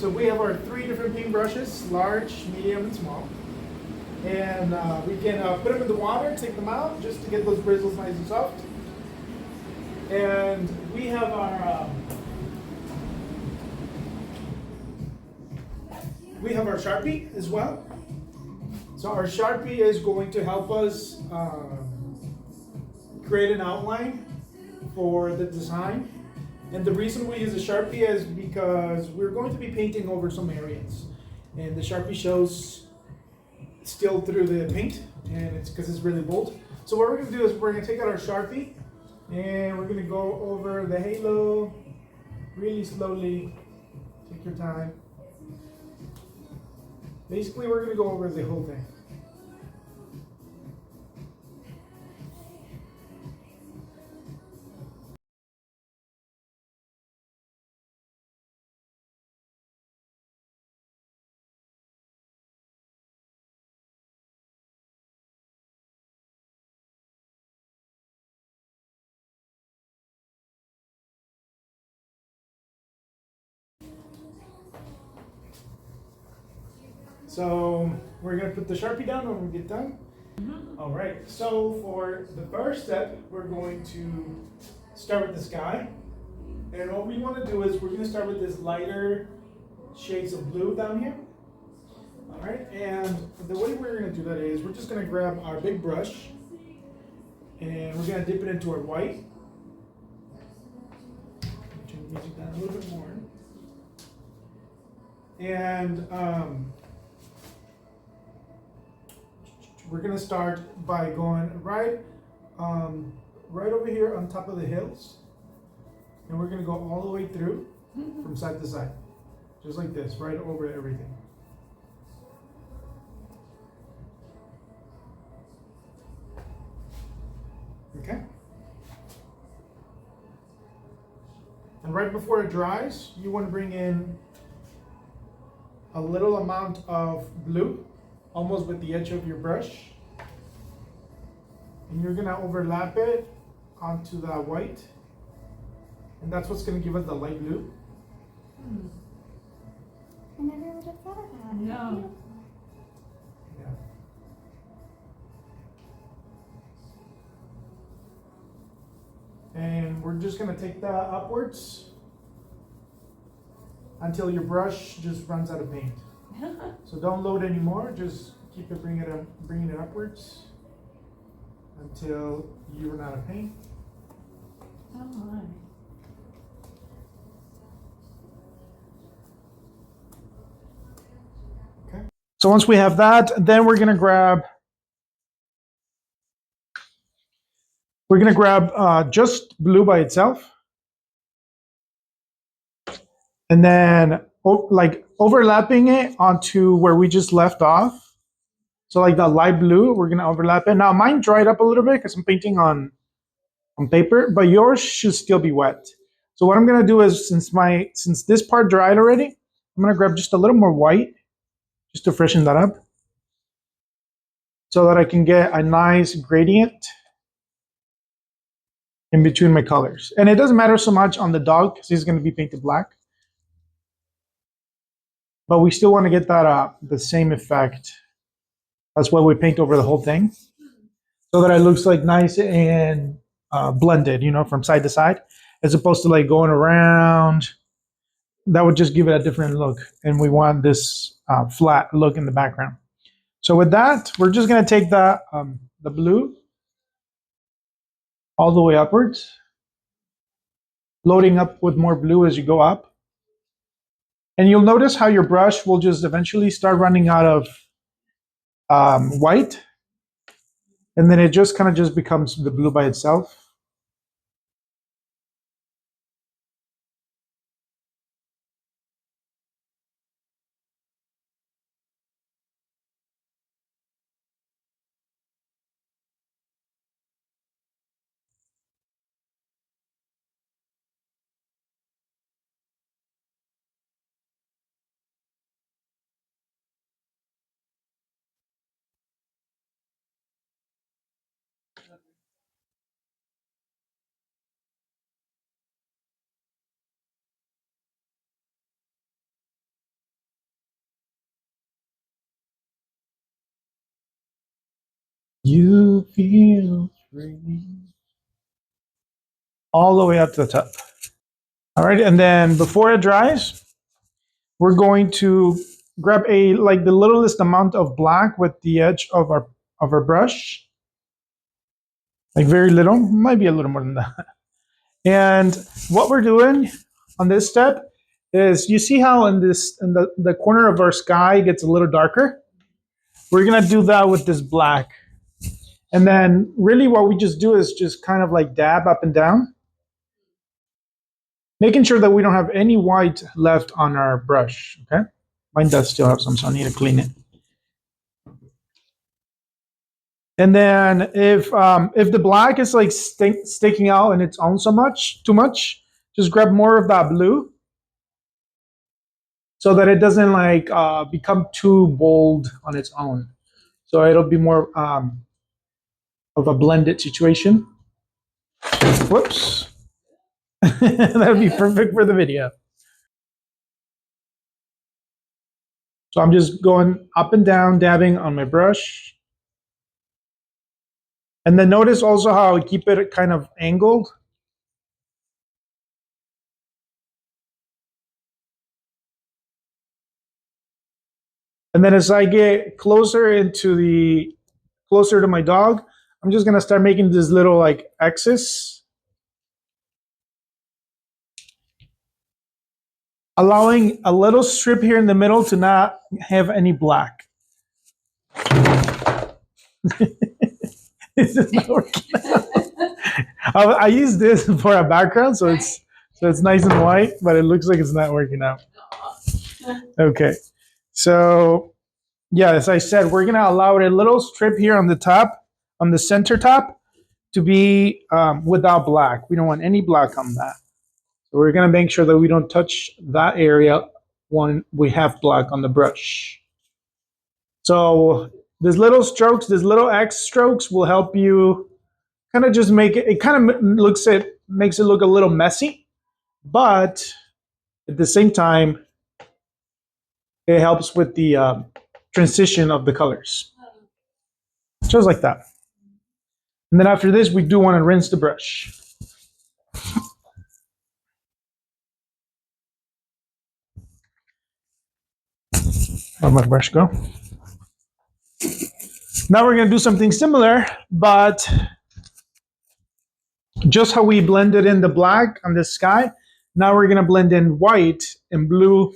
So we have our 3 different paint brushes, large, medium, and small. And we can put them in the water, take them out, just to get those bristles nice and soft. And we have our Sharpie as well. So our Sharpie is going to help us create an outline for the design. And the reason we use a Sharpie is because we're going to be painting over some areas. And the Sharpie shows still through the paint, and it's because it's really bold. So what we're going to do is we're going to take out our Sharpie, and we're going to go over the halo really slowly. Take your time. Basically, we're going to go over the whole thing. So we're going to put the Sharpie down when we get done. All right, so for the first step, we're going to start with the sky. And what we want to do is we're going to start with this lighter shades of blue down here. All right, and the way we're going to do that is we're just going to grab our big brush and we're going to dip it into our white. Turn the music down a little bit more. And we're going to start by going right over here on top of the hills. And we're going to go all the way through from side to side. Just like this, right over everything. Okay? And right before it dries, you want to bring in a little amount of blue, almost with the edge of your brush. And you're going to overlap it onto the white. And that's what's going to give us the light blue. I never would have thought of that. No. Yeah. And we're just going to take that upwards until your brush just runs out of paint. So don't load anymore, just keep it, bringing it upwards until you run out of paint. Oh my. Okay. So once we have that, then we're gonna grab just blue by itself, and then like overlapping it onto where we just left off. So like the light blue, we're gonna overlap it. Now mine dried up a little bit because I'm painting on paper, but yours should still be wet. So what I'm gonna do is since this part dried already, I'm gonna grab just a little more white just to freshen that up so that I can get a nice gradient in between my colors. And it doesn't matter so much on the dog because he's gonna be painted black. But we still wanna get that the same effect. That's why we paint over the whole thing, so that it looks like nice and blended, from side to side, as opposed to like going around. That would just give it a different look, and we want this flat look in the background. So with that, we're just going to take the blue all the way upwards, loading up with more blue as you go up. And you'll notice how your brush will just eventually start running out of white, and then it just kind of just becomes the blue by itself. You feel free. All the way up to the top. All right, and then before it dries, we're going to grab a like the littlest amount of black with the edge of our brush, like very little, might be a little more than that. And what we're doing on this step is you see how in the corner of our sky gets a little darker. We're gonna do that with this black, and then really what we just do is just kind of like dab up and down, making sure that we don't have any white left on our brush. Okay, mine does still have some, so I need to clean it. And then if the black is like sticking out in its own too much, just grab more of that blue so that it doesn't like become too bold on its own. So it'll be more of a blended situation. Whoops. That would be perfect for the video. So I'm just going up and down, dabbing on my brush. And then notice also how I keep it kind of angled. And then as I get closer to my dog, I'm just gonna start making this little like X's, allowing a little strip here in the middle to not have any black. This is not working out. I use this for a background, so it's nice and white, but it looks like it's not working out. Okay, so yeah, as I said, we're gonna allow a little strip here on the top, on the center top, to be without black. We don't want any black on that. So we're gonna make sure that we don't touch that area when we have black on the brush. So these little strokes, these little X strokes will help you kind of just make it, makes it look a little messy, but at the same time, it helps with the transition of the colors. Just like that. And then after this, we do want to rinse the brush. Where'd my brush go? Now we're going to do something similar, but just how we blended in the black on the sky, now we're going to blend in white and blue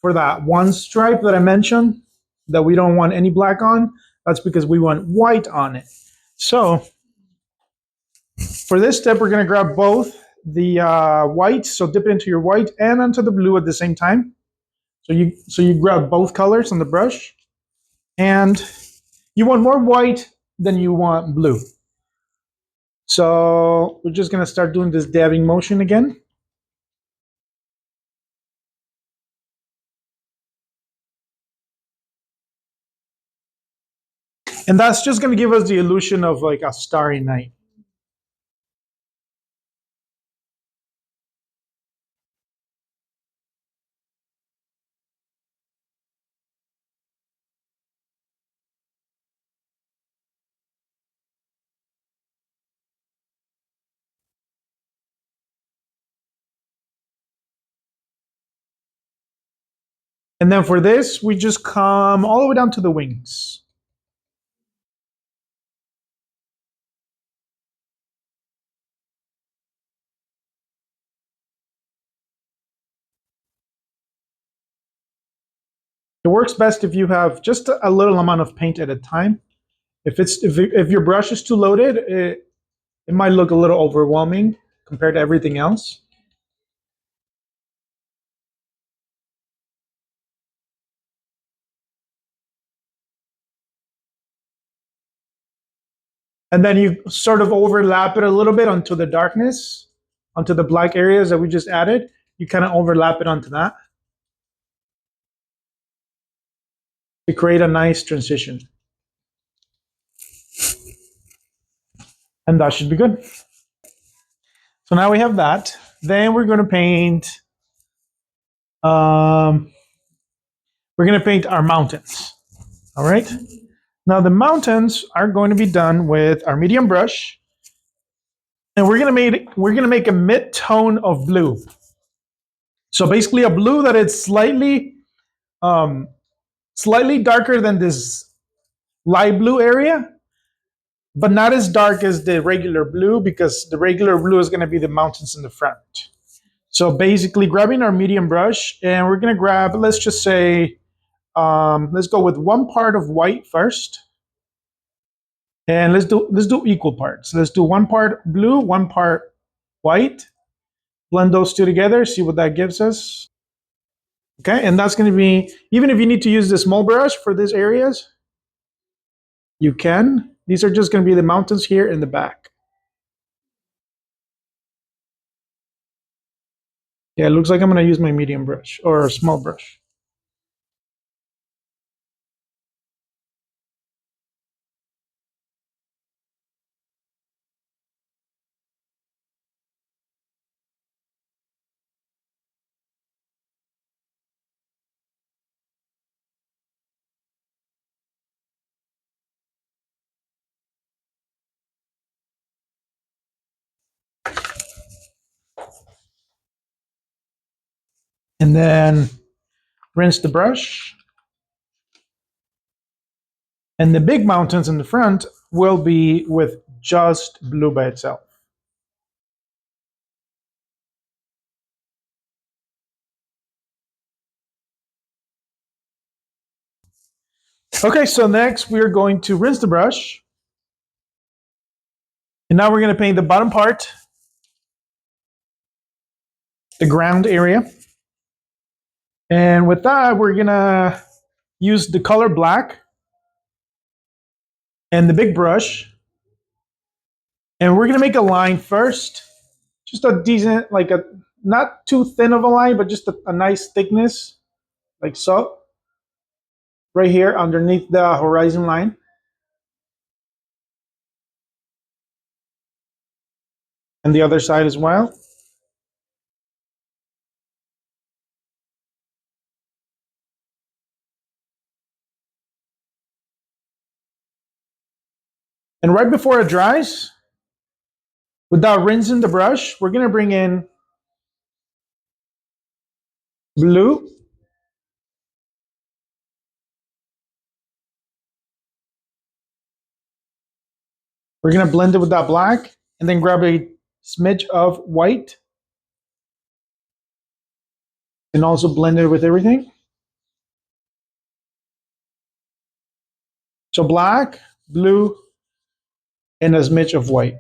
for that one stripe that I mentioned that we don't want any black on. That's because we want white on it. So for this step, we're going to grab both the white, so dip it into your white and onto the blue at the same time. So you grab both colors on the brush, and you want more white than you want blue. So we're just going to start doing this dabbing motion again. And that's just going to give us the illusion of like a starry night. And then for this, we just come all the way down to the wings. It works best if you have just a little amount of paint at a time. If your brush is too loaded, it might look a little overwhelming compared to everything else. And then you sort of overlap it a little bit onto the darkness, onto the black areas that we just added. You kind of overlap it onto that to create a nice transition. And that should be good. So now we have that. Then we're going to paint. We're going to paint our mountains. All right. Now the mountains are going to be done with our medium brush, and we're gonna make a mid-tone of blue. So basically, a blue that is um, slightly darker than this light blue area, but not as dark as the regular blue, because the regular blue is going to be the mountains in the front. So basically, grabbing our medium brush, and we're going to grab, let's just say, let's go with one part of white first, and let's do equal parts. Let's do one part blue, one part white. Blend those two together. See what that gives us. Okay, and that's going to be, even if you need to use the small brush for these areas, you can. These are just going to be the mountains here in the back. Yeah, it looks like I'm going to use my medium brush or a small brush. And then rinse the brush. And the big mountains in the front will be with just blue by itself. Okay, so next we're going to rinse the brush. And now we're going to paint the bottom part, the ground area. And with that, we're going to use the color black and the big brush. And we're going to make a line first. Just a decent, like a, not too thin of a line, but just a nice thickness, like so. Right here underneath the horizon line. And the other side as well. And right before it dries, without rinsing the brush, we're going to bring in blue. We're going to blend it with that black, and then grab a smidge of white and also blend it with everything. So black, blue, and a smidge of white.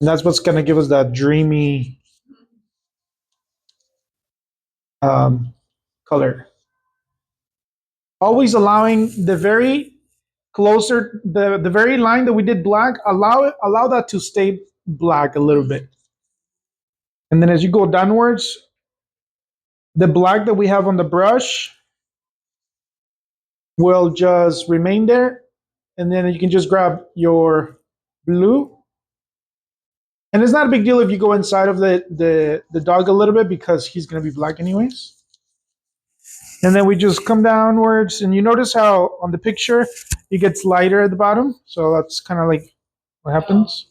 And that's what's going to give us that dreamy color. Always allowing the very closer, the very line that we did black, allow that to stay black a little bit. And then as you go downwards, the black that we have on the brush will just remain there. And then you can just grab your blue. And it's not a big deal if you go inside of the dog a little bit, because he's going to be black anyways. And then we just come downwards, and you notice how on the picture it gets lighter at the bottom. So that's kind of like what happens.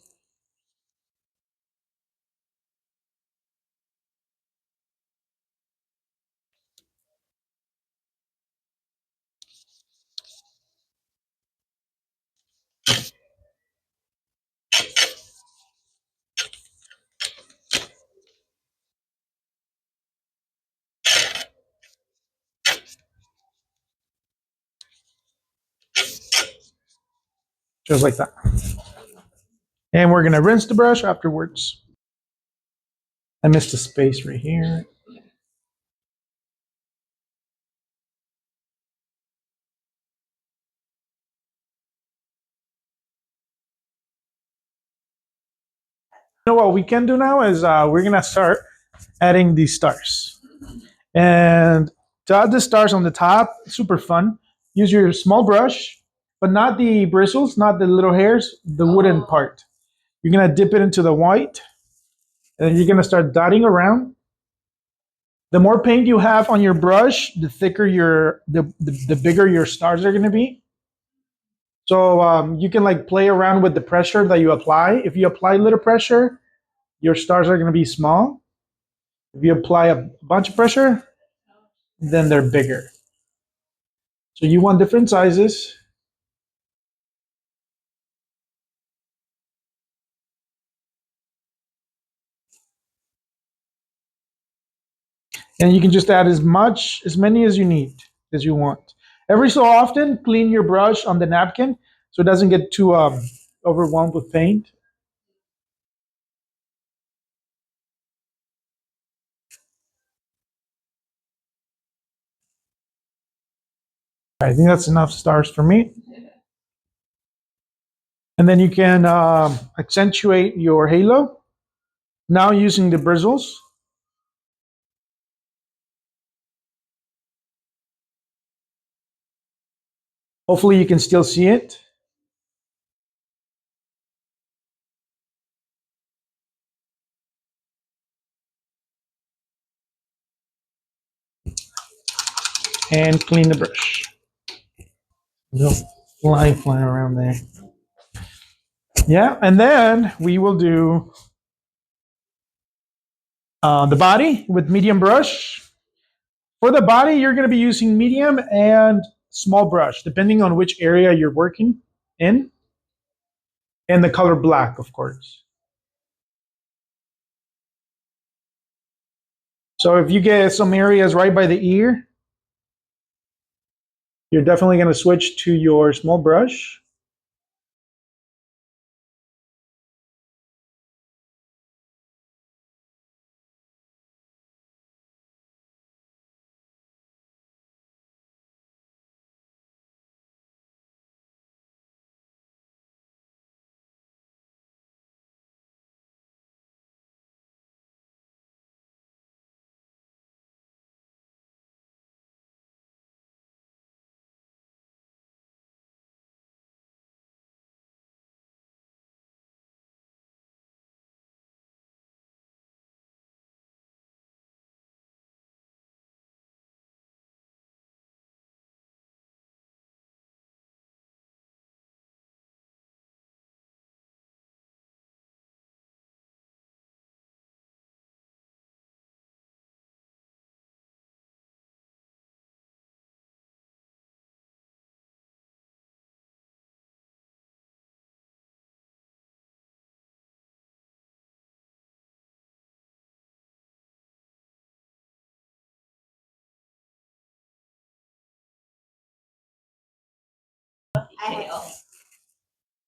Just like that. And we're going to rinse the brush afterwards. I missed a space right here. You know what we can do now is we're going to start adding these stars. And to add the stars on the top, super fun. Use your small brush, but not the bristles, not the little hairs, the wooden part. You're going to dip it into the white, and then you're going to start dotting around The more paint you have on your brush, the thicker the bigger your stars are going to be. So you can like play around with the pressure that you apply. If you apply little pressure, your stars are going to be small. If you apply a bunch of pressure, then they're bigger. So you want different sizes. And you can just add as many as you need, as you want. Every so often, clean your brush on the napkin so it doesn't get too overwhelmed with paint. I think that's enough stars for me. And then you can accentuate your halo. Now using the bristles. Hopefully you can still see it. And clean the brush. Little line flying around there. Yeah, and then we will do the body with medium brush. For the body, you're going to be using medium and small brush, depending on which area you're working in, and the color black, of course. So if you get some areas right by the ear, you're definitely going to switch to your small brush.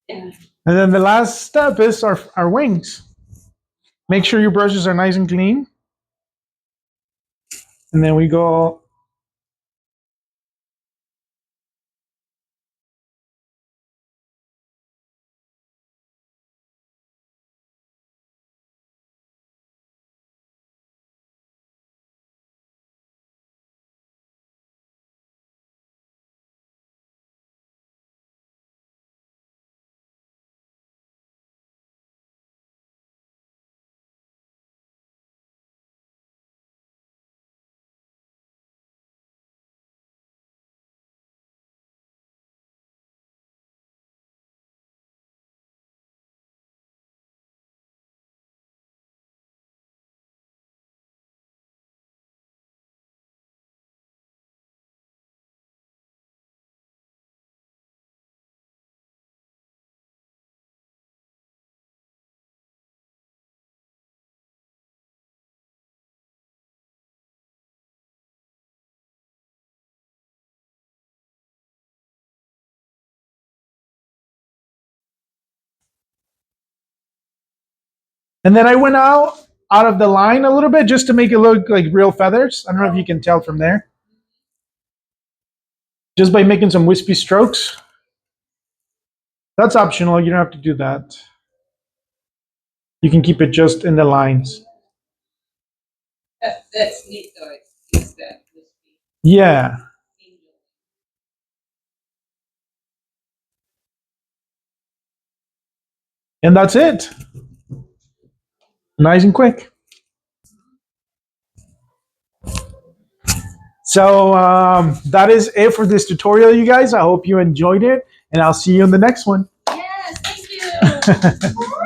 And then the last step is our wings. Make sure your brushes are nice and clean. And then we go And then I went out of the line a little bit just to make it look like real feathers. I don't know if you can tell from there. Just by making some wispy strokes. That's optional. You don't have to do that. You can keep it just in the lines. That's neat though. It's that crispy. Yeah. And that's it. Nice and quick. So that is it for this tutorial, you guys. I hope you enjoyed it, and I'll see you in the next one. Yes, thank you.